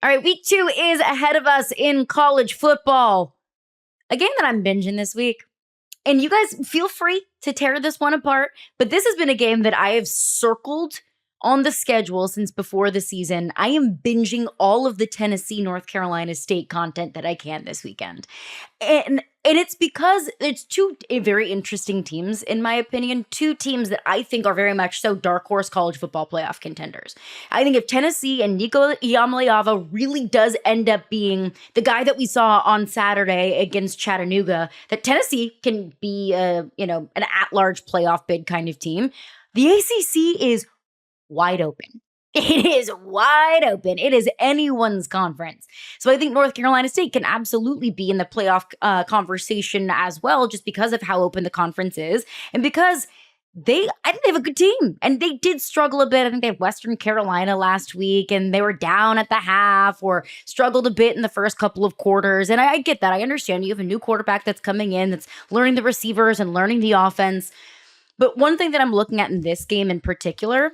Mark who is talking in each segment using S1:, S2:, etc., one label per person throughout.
S1: All right, week 2 is ahead of us in college football. A game that I'm binging this week. And you guys feel free to tear this one apart, but this has been a game that I have circled on the schedule since before the season. I am binging all of the Tennessee, North Carolina State content that I can this weekend. And it's because it's two very interesting teams, in my opinion, two teams that I think are very much so dark horse college football playoff contenders. I think if Tennessee and Nico Iamaleava really does end up being the guy that we saw on Saturday against Chattanooga, that Tennessee can be an at-large playoff bid kind of team. The ACC is wide open. It is wide open. It is anyone's conference. So I think North Carolina State can absolutely be in the playoff conversation as well, just because of how open the conference is. And because I think they have a good team. And they did struggle a bit. I think they had Western Carolina last week, and they were down at the half or struggled a bit in the first couple of quarters. And I get that. I understand you have a new quarterback that's coming in, that's learning the receivers and learning the offense. But one thing that I'm looking at in this game in particular,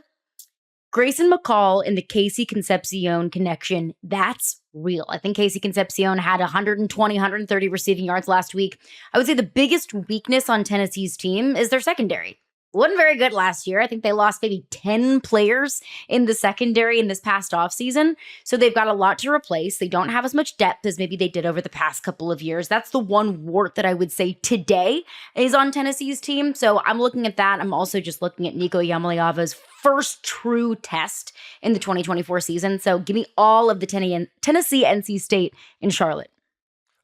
S1: Grayson McCall and the Casey Concepcion connection, that's real. I think Casey Concepcion had 120, 130 receiving yards last week. I would say the biggest weakness on Tennessee's team is their secondary. Wasn't very good last year. I think they lost maybe 10 players in the secondary in this past offseason. So they've got a lot to replace. They don't have as much depth as maybe they did over the past couple of years. That's the one wart that I would say today is on Tennessee's team. So I'm looking at that. I'm also just looking at Nico Iamaleava's first true test in the 2024 season. So give me all of the Tennessee, NC State, and Charlotte.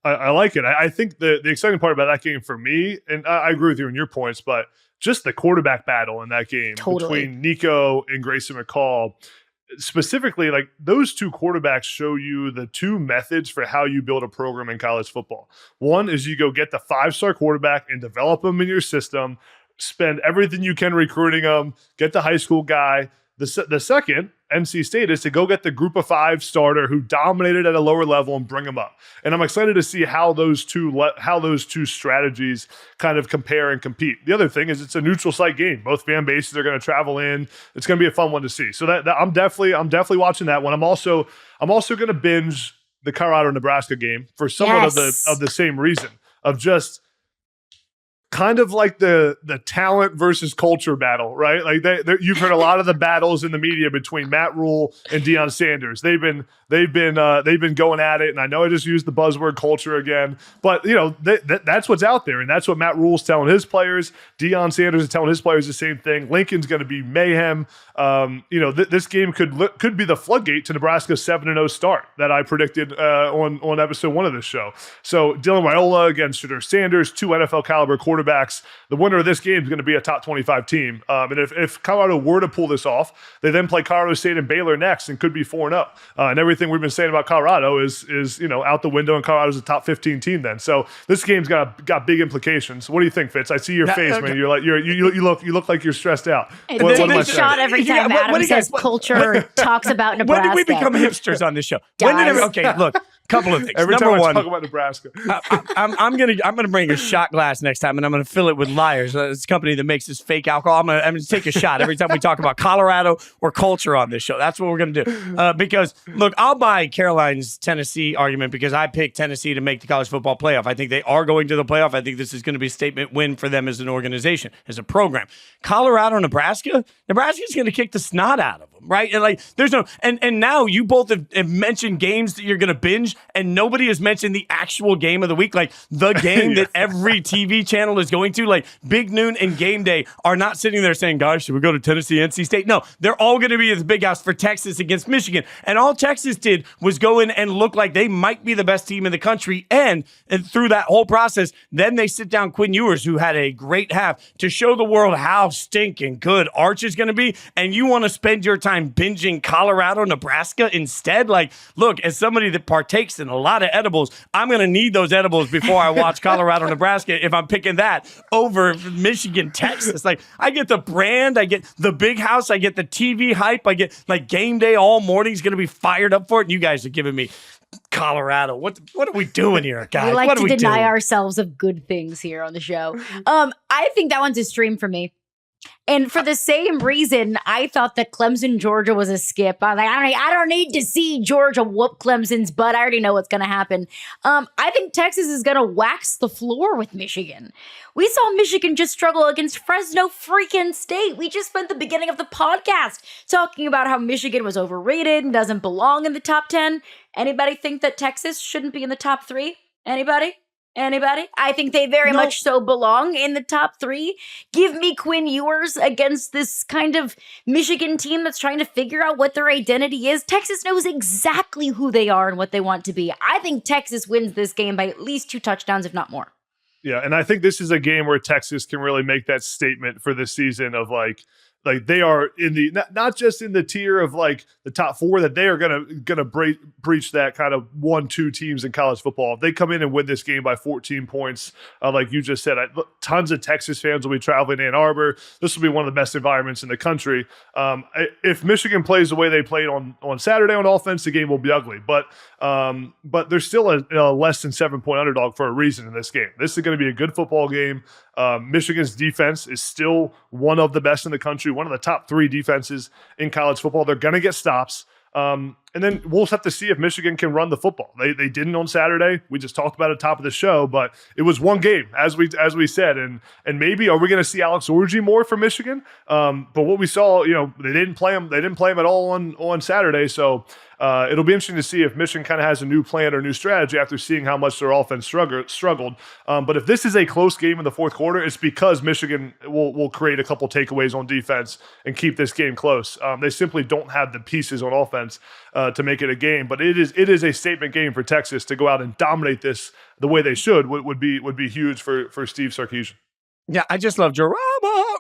S2: I like it. I think the exciting part about that game for me, and I agree with you on your points, but just the quarterback battle in that game between Nico and Grayson McCall, specifically, like those two quarterbacks show you the two methods for how you build a program in college football. One is you go get the 5-star quarterback and develop them in your system, spend everything you can recruiting them, get the high school guy. The second, NC State, is to go get the group of 5 starter who dominated at a lower level and bring them up. And I'm excited to see how those two strategies kind of compare and compete. The other thing is it's a neutral site game. Both fan bases are going to travel in. It's going to be a fun one to see. So that I'm definitely watching that one. I'm also going to binge the Colorado-Nebraska game for somewhat of the same reason, of just kind of like the talent versus culture battle, right? Like you've heard a lot of the battles in the media between Matt Rule and Deion Sanders. They've been going at it, and I know I just used the buzzword culture again, but that's what's out there, and that's what Matt Rule's telling his players. Deion Sanders is telling his players the same thing. Lincoln's going to be mayhem. This game could be the floodgate to Nebraska's 7-0 start that I predicted on episode 1 of this show. So Dylan Raiola against Shedeur Sanders, 2 NFL caliber quarterbacks. The winner of this game is going to be a top 25 team. And if Colorado were to pull this off, they then play Colorado State and Baylor next and could be 4-0. And everything we've been saying about Colorado is out the window, and Colorado's a top 15 team then. So this game's got big implications. What do you think, Fitz? I see your face, man. You're like you look like you're stressed out.
S1: What a shot every time Adam says culture or talks about Nebraska.
S3: When did we become hipsters on this show? Okay, look. Couple of things.
S2: Every
S3: Number
S2: time
S3: one,
S2: I talk about Nebraska,
S3: I'm gonna bring a shot glass next time, and I'm gonna fill it with Liars. It's a company that makes this fake alcohol. I'm gonna take a shot every time we talk about Colorado or culture on this show. That's what we're gonna do. Because look, I'll buy Caroline's Tennessee argument because I picked Tennessee to make the college football playoff. I think they are going to the playoff. I think this is going to be a statement win for them as an organization, as a program. Colorado, Nebraska's going to kick the snot out of them, right? And like, there's no, and now you both have mentioned games that you're going to binge, and nobody has mentioned the actual game of the week, like the game that every TV channel is going to, like Big Noon and Game Day are not sitting there saying, guys, should we go to Tennessee, NC State? No, they're all going to be at the Big House for Texas against Michigan. And all Texas did was go in and look like they might be the best team in the country. And through that whole process, then they sit down Quinn Ewers, who had a great half, to show the world how stinking good Arch is going to be. And you want to spend your time binging Colorado, Nebraska instead? Like, look, as somebody that partakes in a lot of edibles, I'm going to need those edibles before I watch Colorado, Nebraska if I'm picking that over Michigan, Texas. Like, I get the brand, I get the Big House, I get the TV hype, I get like Game Day all morning is going to be fired up for it. And you guys are giving me Colorado. What are we doing here, guys?
S1: We like
S3: what
S1: to deny ourselves of good things here on the show. I think that one's a stream for me. And for the same reason, I thought that Clemson, Georgia was a skip. I'm like, I don't need to see Georgia whoop Clemson's butt. I already know what's going to happen. I think Texas is going to wax the floor with Michigan. We saw Michigan just struggle against Fresno freaking State. We just spent the beginning of the podcast talking about how Michigan was overrated and doesn't belong in the top 10. Anybody think that Texas shouldn't be in the top 3? Anybody? I think they very much so belong in the top 3. Give me Quinn Ewers against this kind of Michigan team that's trying to figure out what their identity is. Texas knows exactly who they are and what they want to be. I think Texas wins this game by at least 2 touchdowns, if not more.
S2: Yeah, and I think this is a game where Texas can really make that statement for this season of like they are in the not just in the tier of like the top 4, that they are gonna breach that kind of 1-2 teams in college football. If they come in and win this game by 14 points, like you just said, tons of Texas fans will be traveling to Ann Arbor. This will be one of the best environments in the country. If Michigan plays the way they played on Saturday on offense, the game will be ugly. But there's still a less than 7-point underdog for a reason in this game. This is going to be a good football game. Michigan's defense is still one of the best in the country, one of the top 3 defenses in college football. They're going to get stops. And then we'll have to see if Michigan can run the football. They didn't on Saturday. We just talked about it at the top of the show, but it was one game, as we said. And maybe are we going to see Alex Orji more from Michigan? But what we saw, they didn't play him. They didn't play him at all on Saturday. So it'll be interesting to see if Michigan kind of has a new plan or new strategy after seeing how much their offense struggled. But if this is a close game in the fourth quarter, it's because Michigan will create a couple takeaways on defense and keep this game close. They simply don't have the pieces on offense to make it a game. But it is a statement game for Texas to go out and dominate this the way they should. Would be huge for Steve Sarkisian.
S3: Yeah, I just love drama,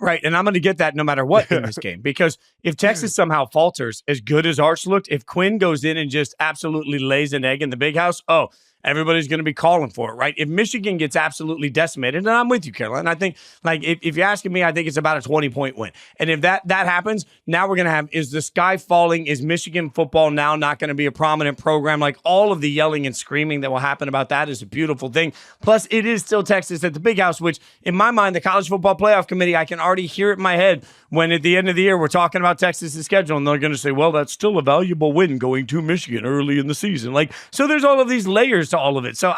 S3: right? And I'm going to get that no matter what in this game, because if Texas somehow falters, as good as Arch looked, if Quinn goes in and just absolutely lays an egg in the big house, everybody's going to be calling for it, right? If Michigan gets absolutely decimated, and I'm with you, Caroline, I think, like, if you're asking me, I think it's about a 20-point win. And if that happens, now we're going to have, is the sky falling? Is Michigan football now not going to be a prominent program? Like, all of the yelling and screaming that will happen about that is a beautiful thing. Plus, it is still Texas at the big house, which, in my mind, the College Football Playoff Committee, I can already hear it in my head when at the end of the year, we're talking about Texas' schedule, and they're going to say, well, that's still a valuable win going to Michigan early in the season. Like, so there's all of these layers to all of it. So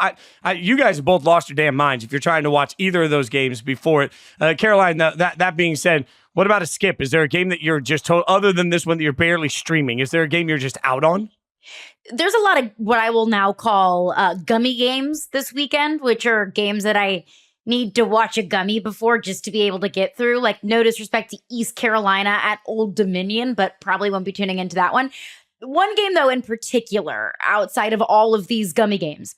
S3: you guys have both lost your damn minds if you're trying to watch either of those games before it. Caroline, that being said, what about a skip? Is there a game that you're just other than this one that you're barely streaming? Is there a game you're just out on?
S1: There's a lot of what I will now call gummy games this weekend, which are games that I need to watch a gummy before just to be able to get through. Like, no disrespect to East Carolina at Old Dominion, but probably won't be tuning into that one. One game, though, in particular, outside of all of these gummy games,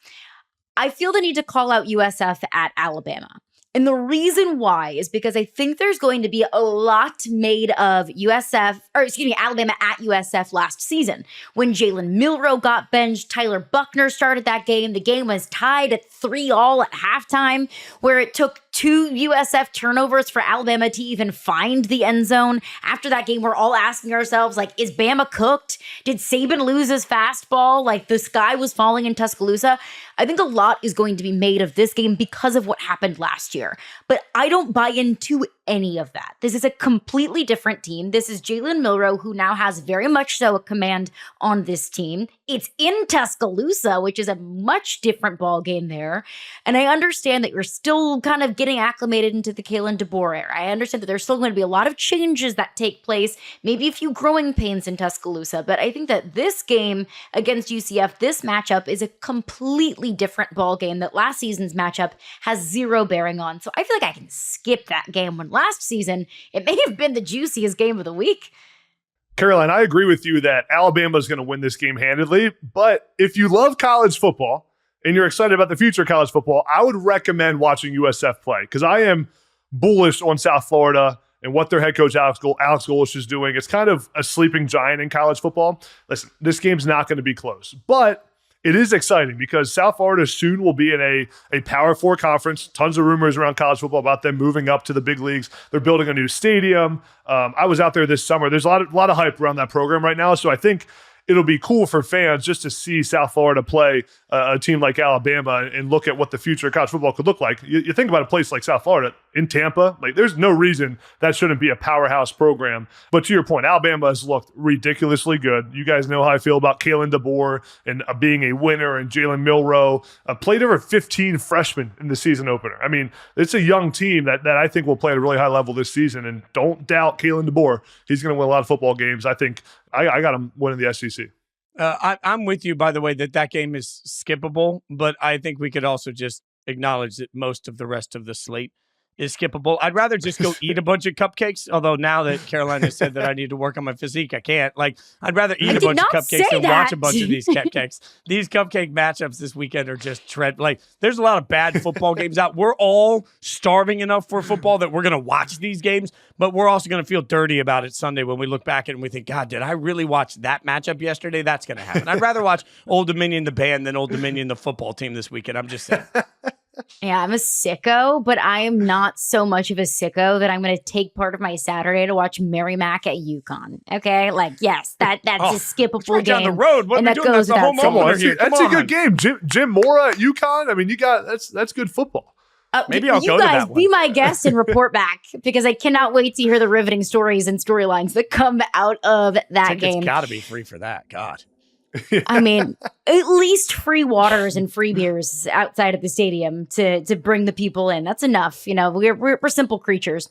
S1: I feel the need to call out USF at Alabama. And the reason why is because I think there's going to be a lot made of Alabama at USF last season. When Jalen Milroe got benched, Tyler Buckner started that game. The game was tied at 3-3 at halftime, where it took 2 USF turnovers for Alabama to even find the end zone. After that game, we're all asking ourselves, like, is Bama cooked? Did Saban lose his fastball? Like, the sky was falling in Tuscaloosa. I think a lot is going to be made of this game because of what happened last year. But I don't buy into any of that. This is a completely different team. This is Jalen Milroe, who now has very much so a command on this team. It's in Tuscaloosa, which is a much different ball game there. And I understand that you're still kind of getting acclimated into the Kalen DeBoer era. I understand that there's still going to be a lot of changes that take place, maybe a few growing pains in Tuscaloosa. But I think that this game against UCF, this matchup is a completely different ball game that last season's matchup has zero bearing on. So I feel like I can skip that game when last season it may have been the juiciest game of the week.
S2: Caroline, I agree with you that Alabama is going to win this game handedly. But if you love college football and you're excited about the future of college football, I would recommend watching USF play, because I am bullish on South Florida and what their head coach Alex Golesh is doing. It's kind of a sleeping giant in college football. Listen, this game's not going to be close, but it is exciting because South Florida soon will be in a Power 4 conference. Tons of rumors around college football about them moving up to the big leagues. They're building a new stadium. I was out there this summer. There's a lot of hype around that program right now. So I think it'll be cool for fans just to see South Florida play a team like Alabama and look at what the future of college football could look like. You think about a place like South Florida in Tampa, like there's no reason that shouldn't be a powerhouse program. But to your point, Alabama has looked ridiculously good. You guys know how I feel about Kalen DeBoer and being a winner, and Jalen Milroe played over 15 freshmen in the season opener. I mean, it's a young team that I think will play at a really high level this season. And don't doubt Kalen DeBoer. He's going to win a lot of football games. I think I got him winning the SEC.
S3: I'm with you, by the way, that game is skippable, but I think we could also just acknowledge that most of the rest of the slate is skippable. I'd rather just go eat a bunch of cupcakes, although now that Carolina said that I need to work on my physique, I can't. Like, I'd rather eat a bunch of cupcakes than watch a bunch of these cupcakes. These cupcake matchups this weekend are just like, there's a lot of bad football games out. We're all starving enough for football that we're going to watch these games, but we're also going to feel dirty about it Sunday when we look back and we think, God, did I really watch that matchup yesterday? That's going to happen. I'd rather watch Old Dominion, the band, than Old Dominion, the football team this weekend. I'm just saying.
S1: Yeah, I'm a sicko, but I am not so much of a sicko that I'm going to take part of my Saturday to watch Merrimack at UConn. Okay, like yes, that's a skippable
S3: right
S1: game
S3: down the road. What
S1: and
S3: are we
S1: that
S3: doing? That's
S1: goes
S3: the home
S1: without saying.
S3: opener here.
S2: That's a good game. Jim Mora at UConn. I mean, that's good football.
S3: Maybe I'll
S1: you
S3: go to
S1: guys
S3: that one.
S1: be my guest and report back because I cannot wait to hear the riveting stories and storylines that come out of that game.
S3: It's got to be free for that. God.
S1: I mean, at least free waters and free beers outside of the stadium to bring the people in. That's enough. You know, we're simple creatures.